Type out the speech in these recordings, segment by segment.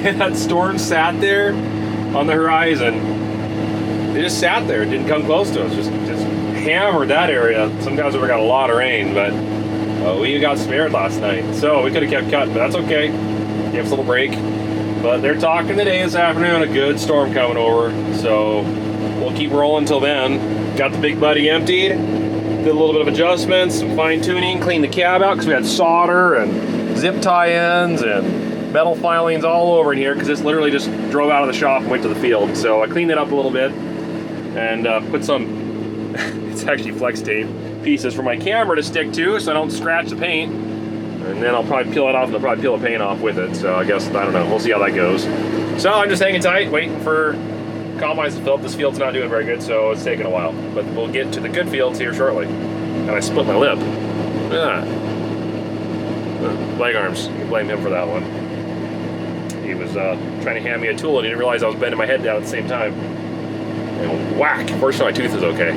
And that storm sat there on the horizon. It just sat there. It didn't come close to us. Just hammered that area. Sometimes we got a lot of rain, but we got spared last night. So we could have kept cutting, but that's okay. Give us a little break. But they're talking today, this afternoon, a good storm coming over. So we'll keep rolling till then. Got the big buddy emptied. Did a little bit of adjustments, some fine tuning, cleaned the cab out because we had solder and zip tie-ins and metal filings all over in here because this literally just drove out of the shop and went to the field. So I cleaned it up a little bit and put some, it's actually flex tape, pieces for my camera to stick to so I don't scratch the paint. And then I'll probably peel it off and I'll probably peel the paint off with it. So I guess, I don't know, we'll see how that goes. So I'm just hanging tight, waiting for combines to fill up. This field's not doing very good, so it's taking a while. But we'll get to the good fields here shortly. And I split my lip. Leg arms, you can blame him for that one. He was trying to hand me a tool and he didn't realize I was bending my head down at the same time. And whack! Fortunately, my tooth is okay.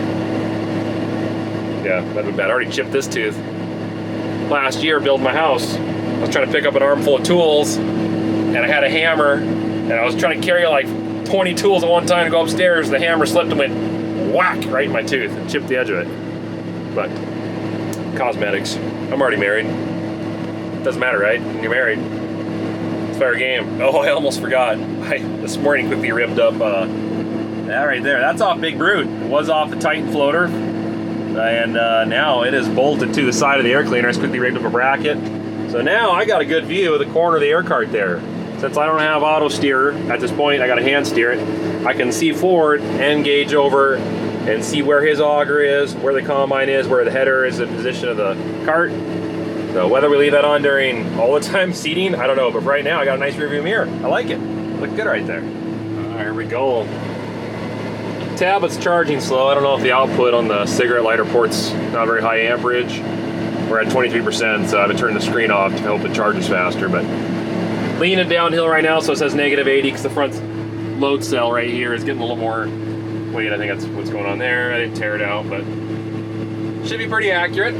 Yeah, that'd be bad. I already chipped this tooth. Last year, building my house, I was trying to pick up an armful of tools, and I had a hammer, and I was trying to carry like 20 tools at one time to go upstairs. The hammer slipped and went whack right in my tooth and chipped the edge of it. But cosmetics. I'm already married. Doesn't matter, right? When you're married, it's fair game. Oh, I almost forgot. This morning quickly ripped up that right there. That's off Big Brute. It was off the Titan floater. And now it is bolted to the side of the air cleaner. I just quickly rigged up a bracket. So now I got a good view of the corner of the air cart there. Since I don't have auto steer at this point, I got to hand steer it. I can see forward and gauge over and see where his auger is, where the combine is, where the header is, the position of the cart. So whether we leave that on during all the time seating, I don't know. But right now I got a nice rear view mirror. I like it. Look good right there. Here we go. Tablet's charging slow. I don't know if the output on the cigarette lighter port's not very high amperage. We're at 23%, so I've been turning the screen off to help it charges faster. But leaning downhill right now, so it says -80 because the front load cell right here is getting a little more weight. I think that's what's going on there. I didn't tear it out, but should be pretty accurate.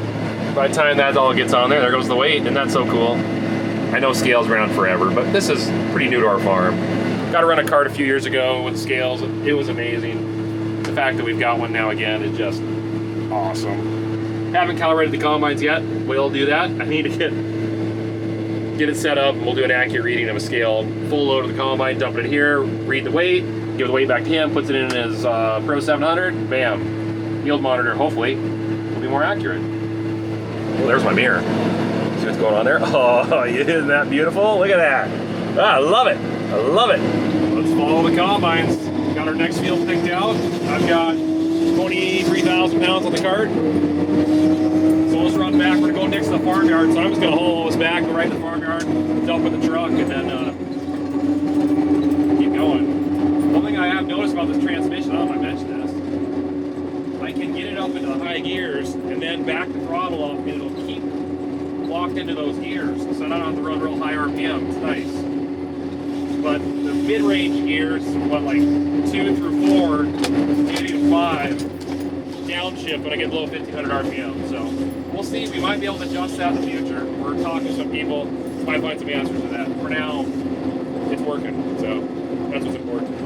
By the time that all gets on there goes the weight, and that's so cool. I know scales been around forever, but this is pretty new to our farm. Got to run a cart a few years ago with scales. It was amazing. The fact that we've got one now again is just awesome. Haven't calibrated the combines yet. We'll do that. I need to get it set up and we'll do an accurate reading of a scale. Full load of the combine, dump it in here, read the weight, give the weight back to him, puts it in his Pro 700, bam. Yield monitor, hopefully, will be more accurate. Well, there's my mirror. See what's going on there? Oh, isn't that beautiful? Look at that. Ah, I love it. I love it. Let's follow the combines. Got our next field picked out. I've got 23,000 pounds on the cart. So let's run back. We're gonna go next to the farmyard. So I'm just gonna haul this back, go right to the farmyard, dump in the truck, and then keep going. One thing I have noticed about this transmission, I don't know if I mentioned this, I can get it up into the high gears and then back the throttle up, and it'll keep locked into those gears. So I don't have to run real high RPM. It's nice. But the mid-range gears, what, like 2 through 4, maybe even 5, downshift when I get below 1500 RPM. So we'll see. We might be able to adjust that in the future. We're talking to some people, might find some answers to that. For now, it's working. So that's what's important.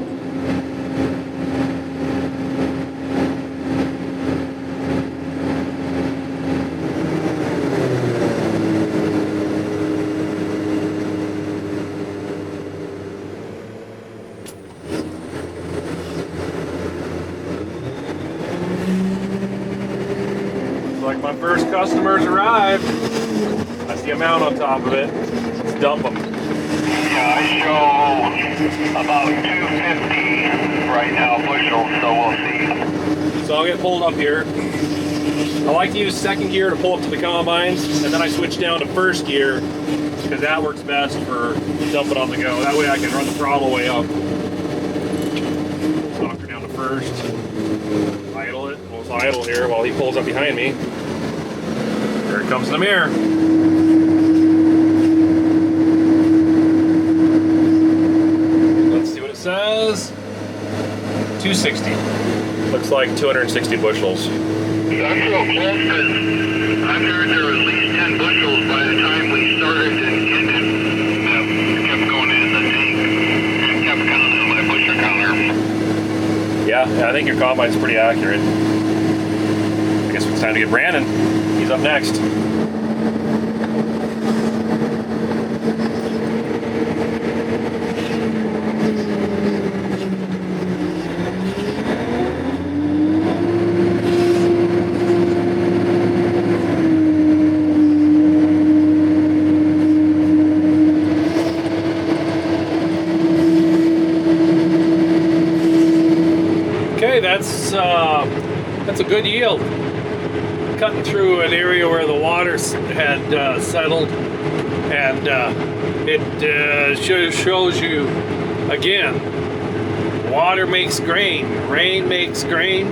Like my first customers arrived. That's the amount on top of it. Let's dump them. Yeah, I show about 250 right now bushels, so we'll see. So I'll get pulled up here. I like to use second gear to pull up to the combines, and then I switch down to first gear because that works best for dumping on the go. That way I can run the throttle way up. Knock her down to first. Idle it. We'll idle here while he pulls up behind me. There it comes in the mirror. Let's see what it says. 260. Looks like 260 bushels. That's real close because I heard there was at least 10 bushels by the time we started and ended. Kept going in the tank. Yeah, I think your combine's pretty accurate. I guess it's time to get Brandon. He's up next. That's a good yield. Cutting through an area where the water had settled, and it shows you again. Water makes grain. Rain makes grain.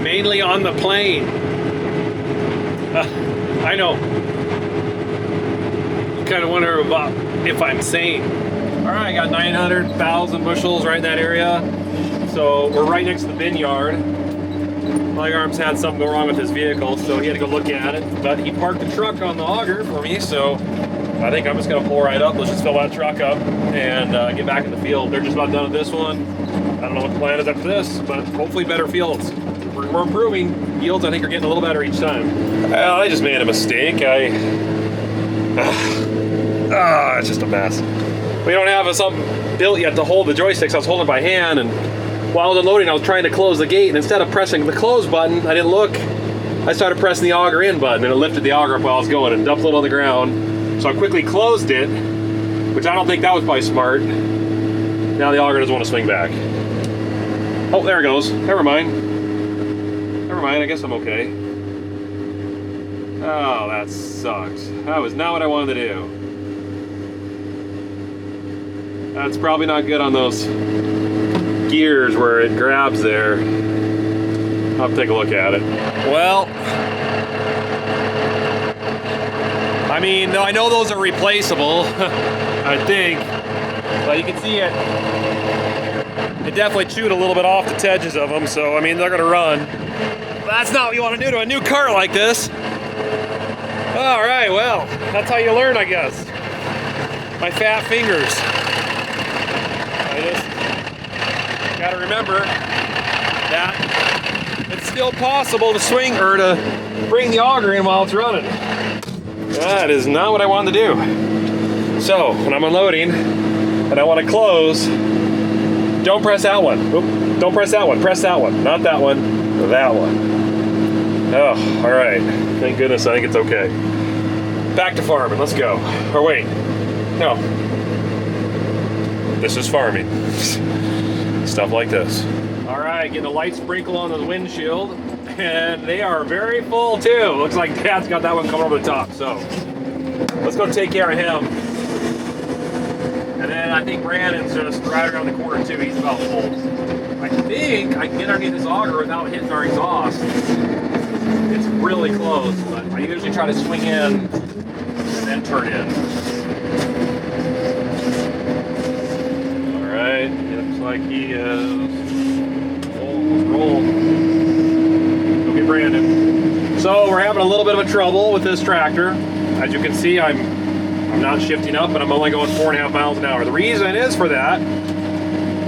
Mainly on the plain. I know. You kind of wonder about if I'm sane. All right, I got 900,000 bushels right in that area. So we're right next to the vineyard. My arms had something go wrong with his vehicle, so he had to go look at it. But he parked the truck on the auger for me, so I think I'm just gonna pull right up. Let's just fill that truck up and get back in the field. They're just about done with this one. I don't know what the plan is after this, but hopefully better fields. We're improving. Yields, I think, are getting a little better each time. Well, I just made a mistake. It's just a mess. We don't have something built yet to hold the joysticks. I was holding it by hand, and while I was unloading, I was trying to close the gate, and instead of pressing the close button, I didn't look. I started pressing the auger in button, and it lifted the auger up while I was going and dumped it on the ground. So I quickly closed it, which I don't think that was probably smart. Now the auger doesn't want to swing back. Oh, there it goes. Never mind. Never mind, I guess I'm okay. Oh, that sucks. That was not what I wanted to do. That's probably not good on those gears where it grabs there. I'll have to take a look at it. Well, I mean, I know those are replaceable, I think, but you can see it definitely chewed a little bit off the edges of them, so I mean, they're gonna run. That's not what you want to do to a new car like this. All right, well, that's how you learn, I guess. My fat fingers. I just gotta remember that it's still possible to swing or to bring the auger in while it's running. That is not what I wanted to do. So when I'm unloading and I want to close, don't press that one. Oop, don't press that one. Press that one. Not that one. That one. Oh, all right. Thank goodness. I think it's okay. Back to farming. Let's go. Or wait. No. This is farming. Stuff like this. All right, getting a light sprinkle on the windshield, and they are very full too. Looks like Dad's got that one coming over the top, so let's go take care of him. And then I think Brandon's just right around the corner too. He's about full. I think I can get underneath this auger without hitting our exhaust. It's really close, but I usually try to swing in and then turn in. Looks like he is. Let's roll. Okay, Brandon. So we're having a little bit of a trouble with this tractor. As you can see, I'm not shifting up, but I'm only going 4.5 miles an hour. The reason is for that,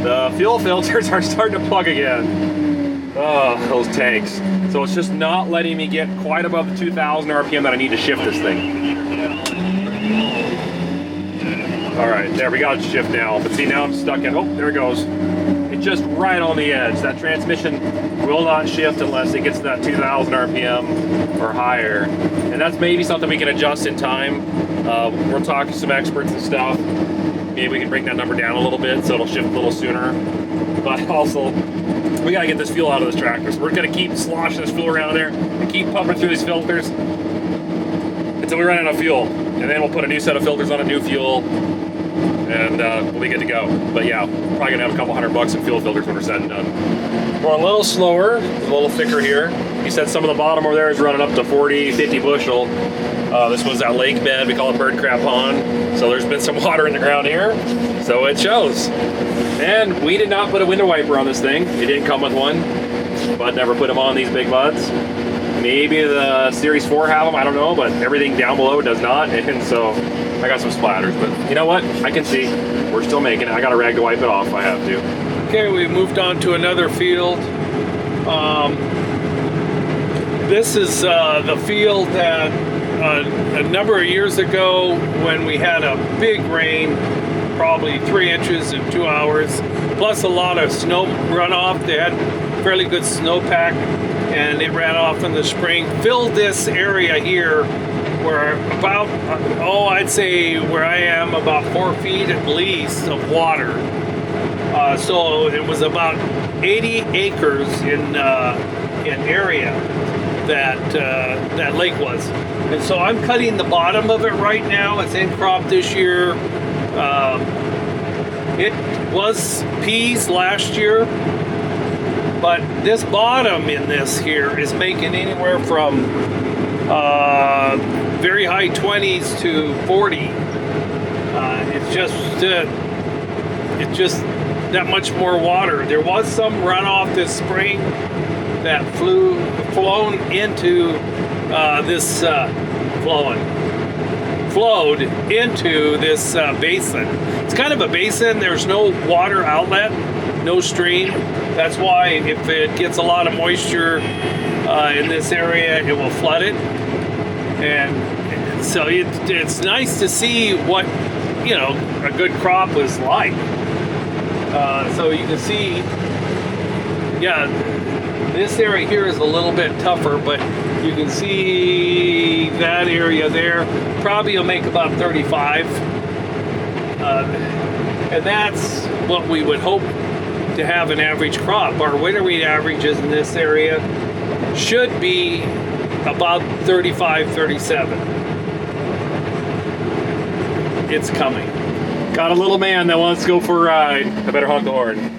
the fuel filters are starting to plug again. Oh, those tanks. So it's just not letting me get quite above the 2,000 RPM that I need to shift this thing. All right, there, we got it shift now. But see, now I'm stuck in, oh, there it goes. It's just right on the edge. That transmission will not shift unless it gets to that 2,000 RPM or higher. And that's maybe something we can adjust in time. We'll talk to some experts and stuff. Maybe we can bring that number down a little bit so it'll shift a little sooner. But also, we gotta get this fuel out of this tractor. So we're gonna keep sloshing this fuel around there and keep pumping through these filters until we run out of fuel. And then we'll put a new set of filters on a new fuel, and we'll be good to go. But yeah, probably gonna have a couple $100 in fuel filters when we're said and done. We're a little slower, a little thicker here. He said some of the bottom over there is running up to 40, 50 bushel. This was that lake bed, we call it Bird Crab Pond. So there's been some water in the ground here, so it shows. And we did not put a window wiper on this thing. It didn't come with one, but never put them on these big buds. Maybe the Series 4 have them, I don't know, but everything down below does not, and so I got some splatters, but you know what? I can see. We're still making it. I got a rag to wipe it off if I have to. Okay, we moved on to another field. This is the field that a number of years ago when we had a big rain, probably 3 inches in 2 hours, plus a lot of snow runoff. They had fairly good snowpack, and it ran off in the spring. Filled this area here where about, I'd say where I am, about 4 feet at least of water. So it was about 80 acres in area that lake was. And so I'm cutting the bottom of it right now. It's in crop this year. It was peas last year, but this bottom in this here is making anywhere from very high 20s to 40. It's just that much more water. There was some runoff this spring that flowed into this basin. It's kind of a basin. There's no water outlet, no stream. That's why if it gets a lot of moisture in this area, it will flood it. And so it's nice to see what, you know, a good crop was like. So you can see, yeah, this area here is a little bit tougher, but you can see that area there probably will make about 35. And that's what we would hope to have an average crop. Our winter wheat averages in this area should be about 35, 37. It's coming. Got a little man that wants to go for a ride. I better honk the horn.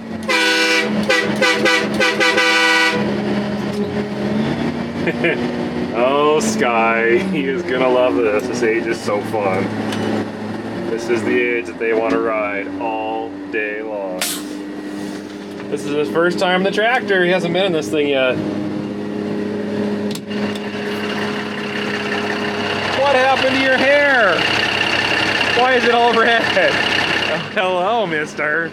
Oh, Sky, he is gonna love this. This age is so fun. This is the age that they want to ride all day long. This is his first time in the tractor. He hasn't been in this thing yet. What happened to your hair? Why is it all red? Oh, hello, mister.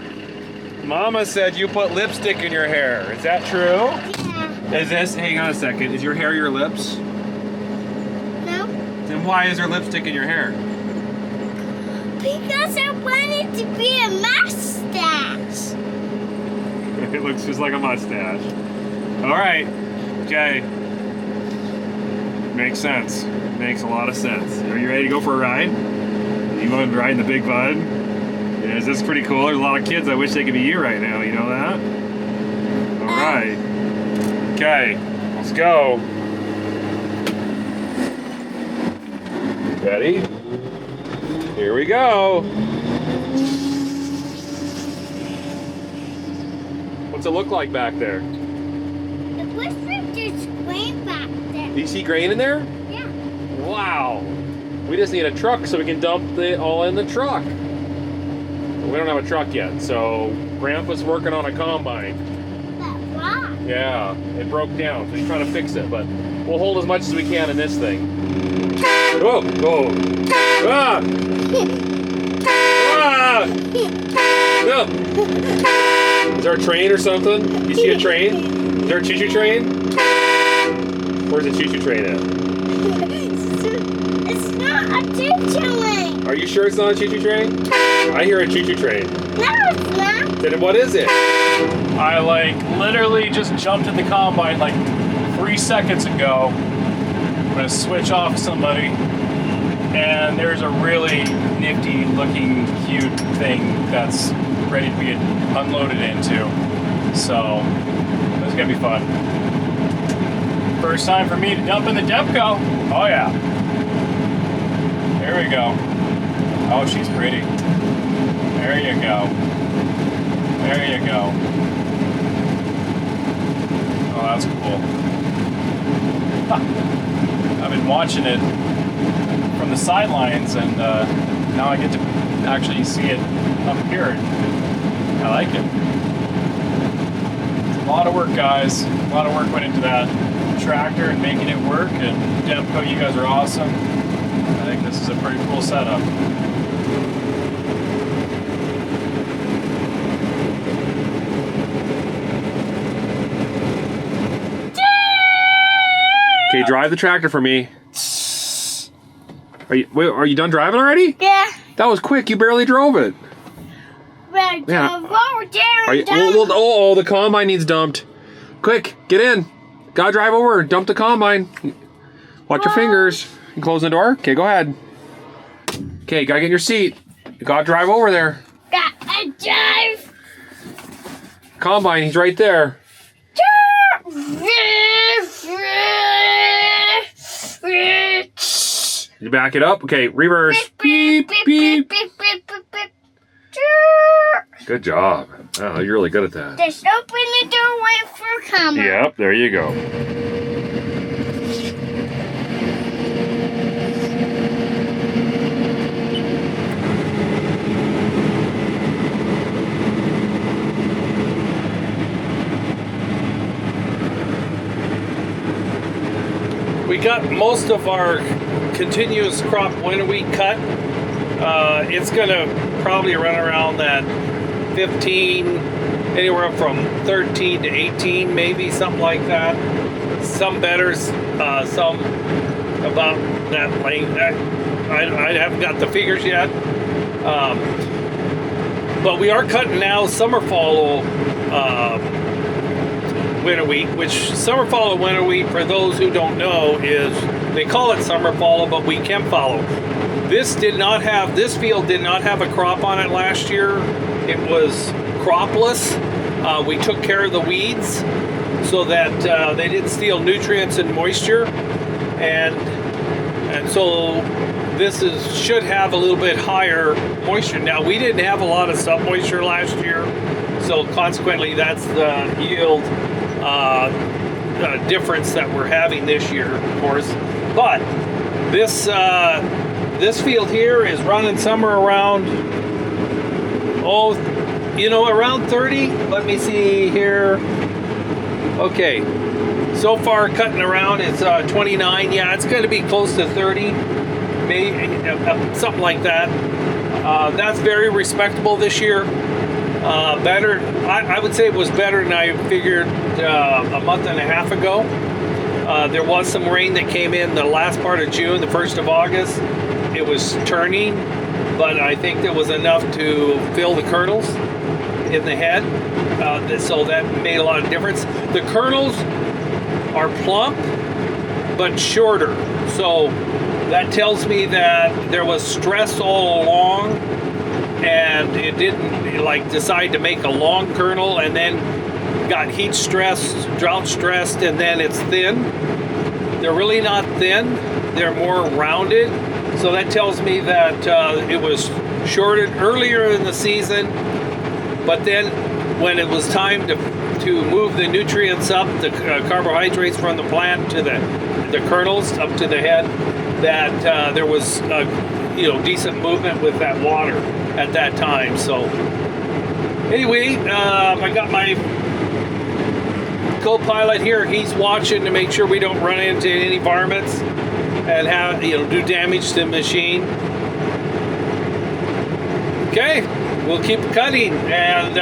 Mama said you put lipstick in your hair. Is that true? Yeah. Is this, hang on a second, is your hair your lips? No. Then why is there lipstick in your hair? Because I wanted to be a mustache. It looks just like a mustache. All right, okay. Makes sense. Makes a lot of sense. Are you ready to go for a ride? You want to ride in the big bud? Yeah, is this pretty cool? There's a lot of kids I wish they could be you right now, you know that? All right. Okay, let's go. Ready? Here we go. What's it look like back there? It looks like there's grain back there. Do you see grain in there? Yeah. Wow. We just need a truck so we can dump it all in the truck. We don't have a truck yet, so Grandpa's working on a combine. But why? Yeah, it broke down, so he's trying to fix it, but we'll hold as much as we can in this thing. Whoa, whoa. Ah! Ah! No! Is there a train or something? You see a train? Is there a choo-choo train? Where's the choo-choo train at? It's not a choo-choo train. Are you sure it's not a choo-choo train? I hear a choo-choo train. No, it's not. Then what is it? I literally just jumped at the combine 3 seconds ago. I'm gonna switch off somebody, and there's a really nifty looking cute thing that's ready to be unloaded into. So this is gonna be fun. First time for me to dump in the Depco. Oh yeah. There we go. Oh, she's pretty. There you go. There you go. Oh, that's cool. I've been watching it from the sidelines, and now I get to actually see it up here. I like it. It's a lot of work, guys. A lot of work went into that tractor and making it work, and Depco, you guys are awesome. I think this is a pretty cool setup. you drive the tractor for me. Are you done driving already? Yeah. That was quick. You barely drove it. But Yeah. are you, Oh, the combine needs dumped. Quick, get in. Gotta drive over. Dump the combine. Watch your fingers. You close the door? Okay, go ahead. Okay, gotta get in your seat. You gotta drive over there. Gotta drive. Combine, he's right there. You back it up? Okay, reverse. Beep, beep. Good job. Oh, you're really good at that. Just open the door, wait for coming. Yep, there you go. We got most of our continuous crop winter wheat cut. It's gonna probably run around that 15, anywhere from 13 to 18, maybe something like that. Some better, some about that length. I haven't got the figures yet. But we are cutting now summer fallow winter wheat, which summer fallow winter wheat, for those who don't know, is they call it summer fallow, but we can follow. This field did not have a crop on it last year. It was cropless. We took care of the weeds so that they didn't steal nutrients and moisture, and so this should have a little bit higher moisture. Now, we didn't have a lot of sub-moisture last year, so consequently that's the yield difference that we're having this year, of course. But this field here is running somewhere around, around 30. Let me see here. Okay, so far cutting around it's 29. Yeah, it's going to be close to 30, maybe something like that. That's very respectable this year. Better, I would say it was better than I figured a month and a half ago. There was some rain that came in the last part of June, the 1st of August. It was turning, but I think there was enough to fill the kernels in the head, so that made a lot of difference. The kernels are plump, but shorter, so that tells me that there was stress all along, and it didn't decide to make a long kernel and then got heat stressed, drought stressed, and then it's thin. They're really not thin, they're more rounded. So that tells me that it was shorted earlier in the season, but then when it was time to move the nutrients up, the carbohydrates from the plant to the kernels up to the head, that there was decent movement with that water at that time. So anyway, I got my co-pilot here. He's watching to make sure we don't run into any varmints and do damage to the machine. Okay, we'll keep cutting, and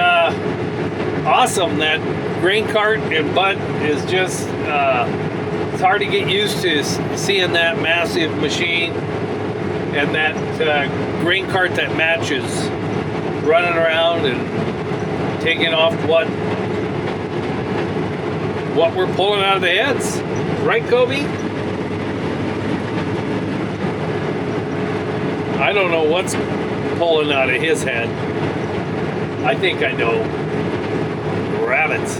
awesome. That grain cart and butt is just it's hard to get used to seeing that massive machine and that grain cart that matches running around and taking off what we're pulling out of the heads, right, Kobe? I don't know what's pulling out of his head. I think I know. Rabbits.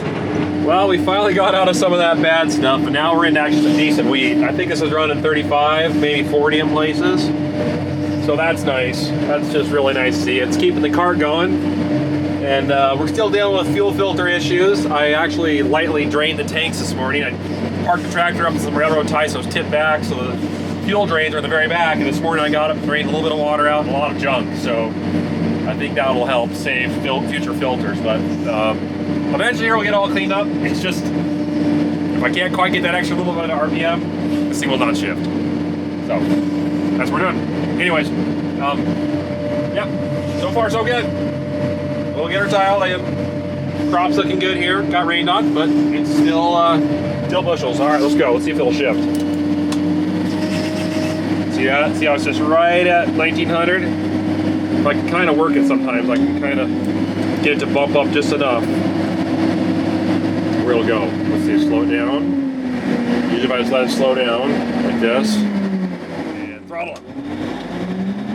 Well, we finally got out of some of that bad stuff, and now we're into actually some decent wheat. I think this is running 35, maybe 40 in places. So that's nice. That's just really nice to see. It's keeping the cart going. And we're still dealing with fuel filter issues. I actually lightly drained the tanks this morning. I parked the tractor up with some railroad ties, so it's tipped back, so the fuel drains are in the very back. And this morning I got up and drained a little bit of water out and a lot of junk. So I think that will help save future filters. But eventually here we'll get it all cleaned up. It's just, if I can't quite get that extra little bit of RPM, this thing will not shift. So that's what we're doing. Anyways, yeah, so far so good. We'll get our tile in. Crop's looking good here. Got rained on, but it's still bushels. All right, let's go. Let's see if it'll shift. See that? See how it's just right at 1900? If I can kind of work it sometimes, I can kind of get it to bump up just enough. Where it'll go. Let's see, slow it down. Usually if I just let it slow down, like this. And throttle it.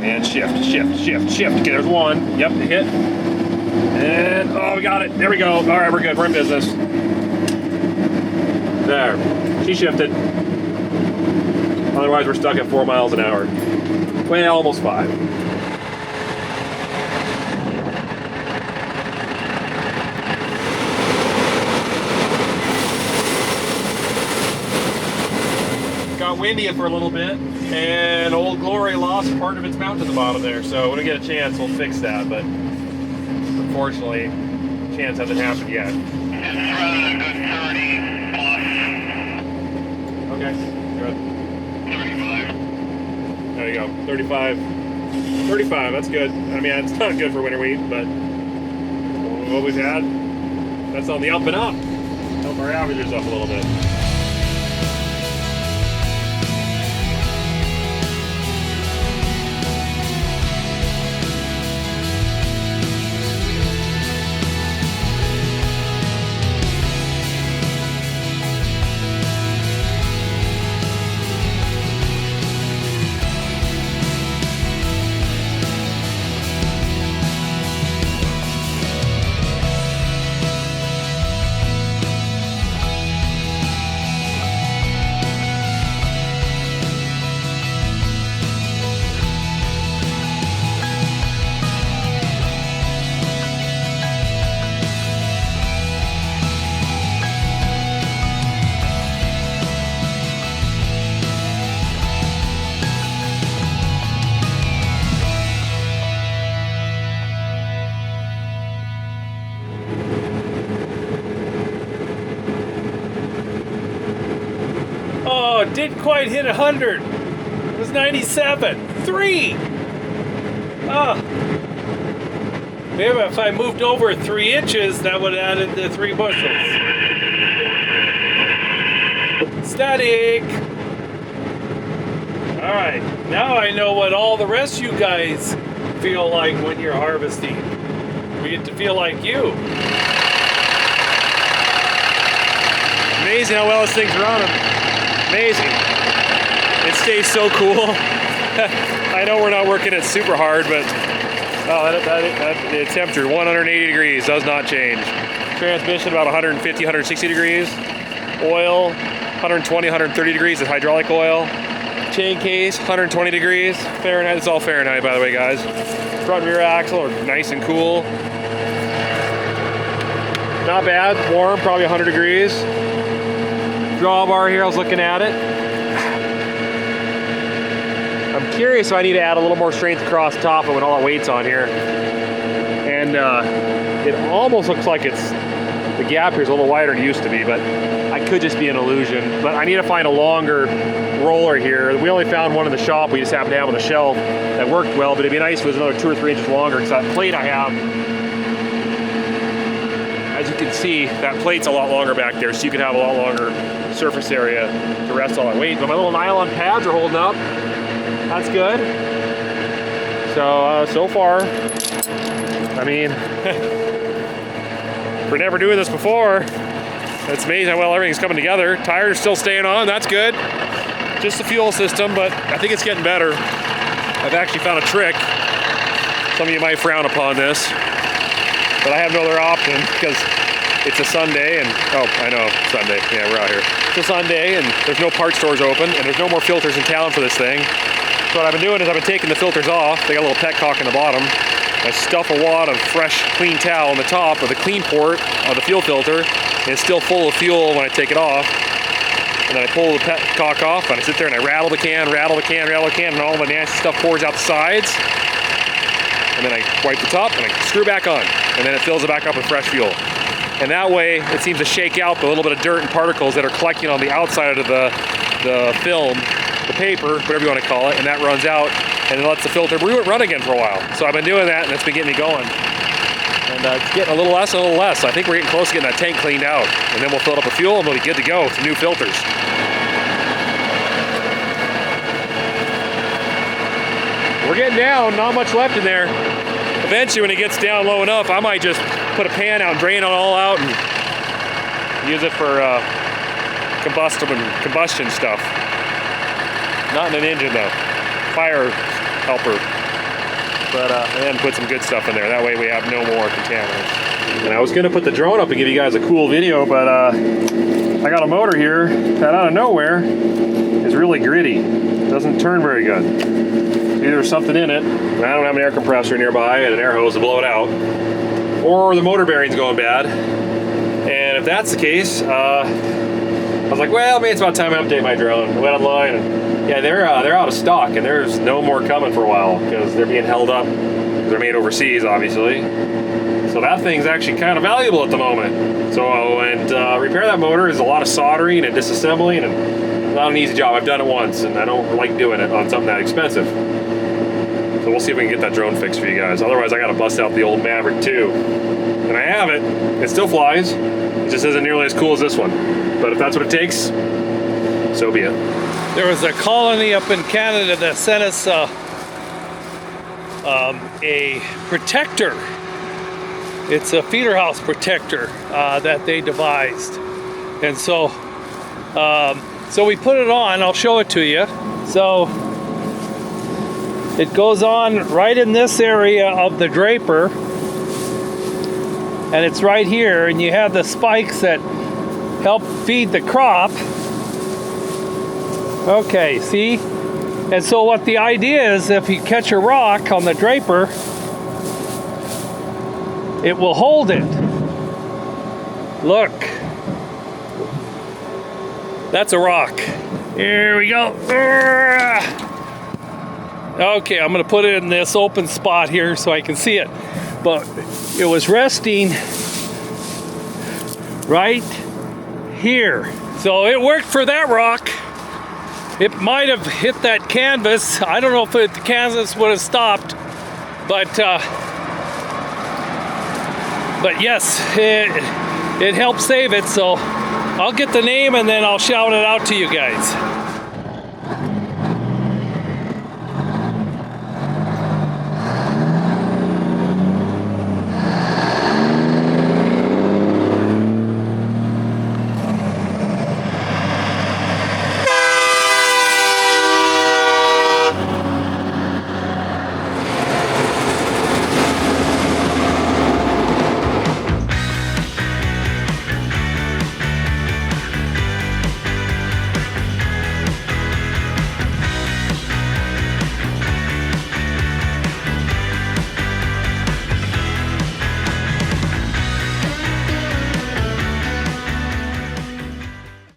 And shift, shift, shift, shift. Okay, there's one. Yep, hit. And, oh, we got it. There we go. All right, we're good. We're in business. There. She shifted. Otherwise, we're stuck at 4 miles an hour. Well, almost 5. Got windy for a little bit, and Old Glory lost part of its mount to the bottom there. So when we get a chance, we'll fix that. But unfortunately, chance hasn't happened yet. It's running a good 30 plus. Okay, good. 35. There you go, 35. 35, that's good. I mean, it's not good for winter wheat, but what we've had, that's on the up and up. Help our averages up a little bit. Didn't quite hit 100. It was 97. 3. Maybe if I moved over 3 inches, that would have added the 3 bushels. Static. All right, now I know what all the rest of you guys feel like when you're harvesting. We get to feel like you. Amazing how well this thing's running. Amazing. It stays so cool. I know we're not working it super hard, but the temperature, 180 degrees, does not change. Transmission about 150, 160 degrees. Oil, 120, 130 degrees of hydraulic oil. Chain case, 120 degrees Fahrenheit. It's all Fahrenheit, by the way, guys. Front and rear axle are nice and cool. Not bad, warm, probably 100 degrees. Drawbar here, I was looking at it. I'm curious if I need to add a little more strength across the top when all that weight's on here. And it almost looks like the gap here is a little wider than it used to be, but I could just be an illusion. But I need to find a longer roller here. We only found one in the shop we just happened to have on the shelf that worked well, but it'd be nice if it was another 2 or 3 inches longer, because that plate I have, as you can see, that plate's a lot longer back there, so you can have a lot longer surface area to rest all that weight. But my little nylon pads are holding up. That's good. So far, I mean, we're never doing this before. It's amazing how well everything's coming together. Tires are still staying on, that's good. Just the fuel system, but I think it's getting better. I've actually found a trick. Some of you might frown upon this, but I have no other option because it's a Sunday and, oh, I know, Sunday, yeah, we're out here. It's a Sunday and there's no part stores open and there's no more filters in town for this thing. So what I've been doing is I've been taking the filters off. They got a little petcock in the bottom. I stuff a wad of fresh, clean towel on the top of the clean port of the fuel filter, and it's still full of fuel when I take it off. And then I pull the petcock off and I sit there and I rattle the can, and all the nasty stuff pours out the sides. And then I wipe the top and I screw back on, and then it fills it back up with fresh fuel. And that way it seems to shake out the little bit of dirt and particles that are collecting on the outside of the film, the paper, whatever you want to call it, and that runs out and it lets the filter run again for a while. So I've been doing that and it's been getting me going. And it's getting a little less and a little less. So I think we're getting close to getting that tank cleaned out, and then we'll fill it up with fuel and we'll be good to go with some new filters. we're getting down, not much left in there. Eventually when it gets down low enough, I might just put a pan out and drain it all out and use it for combustion stuff. Not in an engine though, fire helper. But and then put some good stuff in there. That way we have no more contaminants. And I was gonna put the drone up and give you guys a cool video, but I got a motor here that out of nowhere is really gritty. It doesn't turn very good. Either there's something in it, and I don't have an air compressor nearby and an air hose to blow it out, or the motor bearing's going bad. And if that's the case, I was like, well, maybe it's about time I update my drone. I went online and yeah, they're out of stock, and there's no more coming for a while because they're being held up. They're made overseas, obviously. So that thing's actually kind of valuable at the moment. So, and repair that motor is a lot of soldering and disassembling, and not an easy job. I've done it once, and I don't like doing it on something that expensive. So we'll see if we can get that drone fixed for you guys. Otherwise, I got to bust out the old Maverick 2. And I have it. It still flies. It just isn't nearly as cool as this one. But if that's what it takes, so be it. There was a colony up in Canada that sent us a protector. It's a feeder house protector that they devised. And so we put it on. I'll show it to you. So it goes on right in this area of the draper. And it's right here. And you have the spikes that help feed the crop. Okay, see? And so what the idea is, if you catch a rock on the draper, it will hold it. Look. That's a rock. Here we go. Okay, I'm gonna put it in this open spot here so I can see it. But it was resting right here. So it worked for that rock. It might have hit that canvas. I don't know if the canvas would have stopped, but yes, it helped save it. So I'll get the name and then I'll shout it out to you guys.